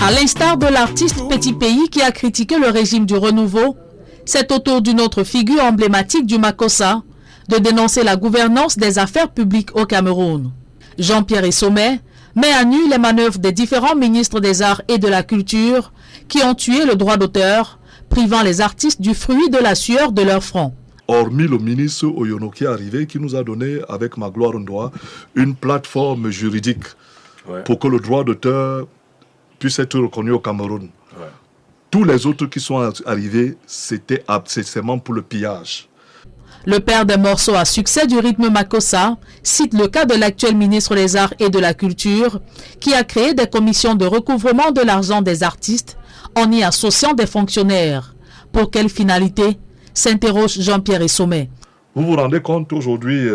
À l'instar de l'artiste Petit Pays qui a critiqué le régime du renouveau, c'est au tour d'une autre figure emblématique du Makossa de dénoncer la gouvernance des affaires publiques au Cameroun. Jean-Pierre Essomé met à nu les manœuvres des différents ministres des Arts et de la Culture qui ont tué le droit d'auteur, privant les artistes du fruit de la sueur de leur front. Hormis le ministre Oyono qui est arrivé, qui nous a donné, avec Magloire Ndoa, une plateforme juridique pour que le droit d'auteur puisse être reconnu au Cameroun. Tous les autres qui sont arrivés, c'était absolument pour le pillage. Le père des morceaux à succès du rythme Makossa cite le cas de l'actuel ministre des Arts et de la Culture qui a créé des commissions de recouvrement de l'argent des artistes en y associant des fonctionnaires. Pour quelle finalité? S'interroge Jean-Pierre Essomé. Vous vous rendez compte aujourd'hui,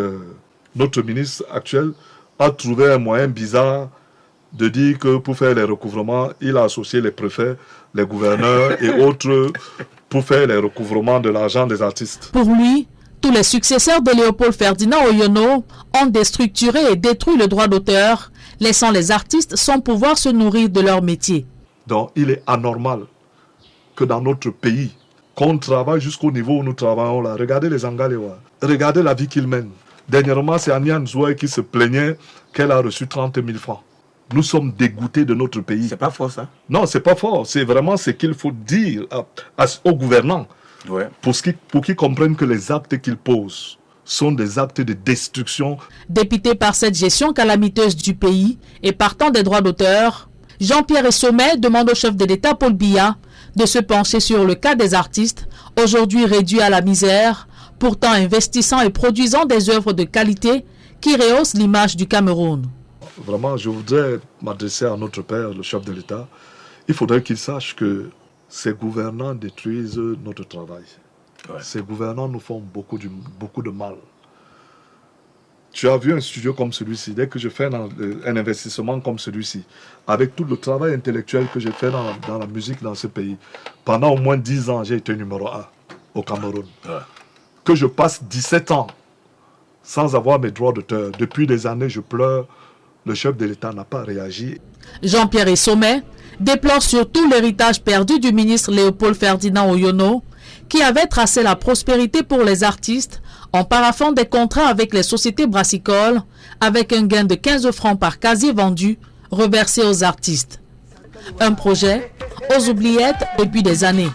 notre ministre actuel a trouvé un moyen bizarre de dire que pour faire les recouvrements, il a associé les préfets, les gouverneurs et autres pour faire les recouvrements de l'argent des artistes. Pour lui, tous les successeurs de Léopold Ferdinand Oyono ont déstructuré et détruit le droit d'auteur, laissant les artistes sans pouvoir se nourrir de leur métier. Donc il est anormal que dans notre pays, qu'on travaille jusqu'au niveau où nous travaillons là. Regardez les Angalewa, regardez la vie qu'ils mènent. Dernièrement, c'est Aniane Zoué qui se plaignait qu'elle a reçu 30 000 francs. Nous sommes dégoûtés de notre pays. C'est pas fort ça? Non, c'est pas fort. C'est vraiment ce qu'il faut dire aux gouvernants pour qu'ils comprennent que les actes qu'ils posent sont des actes de destruction. Dépité par cette gestion calamiteuse du pays et partant des droits d'auteur, Jean-Pierre Essomé demande au chef de l'État Paul Biya de se pencher sur le cas des artistes, aujourd'hui réduits à la misère, pourtant investissant et produisant des œuvres de qualité qui rehaussent l'image du Cameroun. Vraiment, je voudrais m'adresser à notre père, le chef de l'État. Il faudrait qu'il sache que ces gouvernants détruisent notre travail. Ces gouvernants nous font beaucoup de mal. Tu as vu un studio comme celui-ci, dès que je fais un investissement comme celui-ci, avec tout le travail intellectuel que j'ai fait dans la musique dans ce pays, pendant au moins 10 ans, j'ai été numéro 1 au Cameroun. Que je passe 17 ans sans avoir mes droits d'auteur. Depuis des années, je pleure. Le chef de l'État n'a pas réagi. Jean-Pierre Essomé déplore surtout l'héritage perdu du ministre Léopold Ferdinand Oyono, qui avait tracé la prospérité pour les artistes en paraphant des contrats avec les sociétés brassicoles, avec un gain de 15 francs par casier vendu, reversé aux artistes. Un projet aux oubliettes depuis des années.